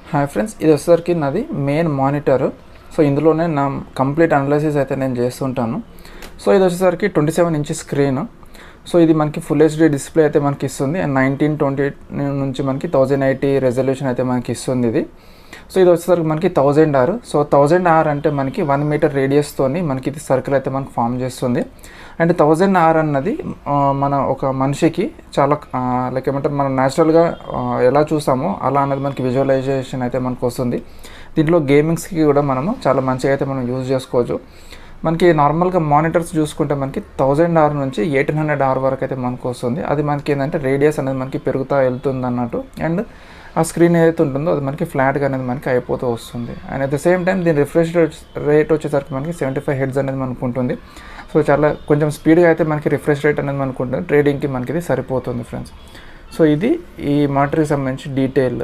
Hi friends, ఇది వచ్చేసరికి నాది మెయిన్ మానిటర్. సో ఇందులోనే నా కంప్లీట్ అనాలిసిస్ అయితే నేను చేస్తుంటాను. సో ఇది వచ్చేసరికి 27 ఇంచ్ స్క్రీన్. సో ఇది మనకి ఫుల్ హెచ్డీ డిస్ప్లే అయితే మనకి ఇస్తుంది. అండ్ 1920 నుంచి మనకి 1080 రెజల్యూషన్ అయితే మనకి ఇస్తుంది ఇది. సో ఇది వచ్చేసరికి మనకి 1000R. సో 1000R అంటే మనకి 1 మీటర్ రేడియస్తోని మనకి ఇది సర్కిల్ అయితే మనకు ఫామ్ చేస్తుంది. అండ్ 1000R అన్నది మన ఒక మనిషికి చాలా లైక్ ఏమంటారు, మనం న్యాచురల్గా ఎలా చూసామో అలా అన్నది మనకి విజువలైజేషన్ అయితే మనకు వస్తుంది. దీంట్లో గేమింగ్స్కి కూడా మనము చాలా మంచిగా అయితే మనం యూజ్ చేసుకోవచ్చు. మనకి నార్మల్గా మానిటర్స్ చూసుకుంటే మనకి 1000R నుంచి 1800R వరకు అయితే మనకు వస్తుంది. అది మనకి ఏంటంటే రేడియస్ అనేది మనకి పెరుగుతూ వెళ్తుంది అన్నట్టు. అండ్ ఆ స్క్రీన్ ఏదైతే ఉంటుందో అది మనకి ఫ్లాట్గా అనేది మనకి అయిపోతూ వస్తుంది. And at the same time దీని రిఫ్రెష్ రేట్ వచ్చేసరికి మనకి 75 హెర్ట్జ్ అనేది మనకు ఉంటుంది. సో చాలా కొంచెం స్పీడ్గా అయితే మనకి రిఫ్రెష్ రేట్ అనేది మనకు ఉంటుంది. ట్రేడింగ్కి మనకి ఇది సరిపోతుంది ఫ్రెండ్స్. సో ఇది ఈ మానిటర్కి సంబంధించి డీటెయిల్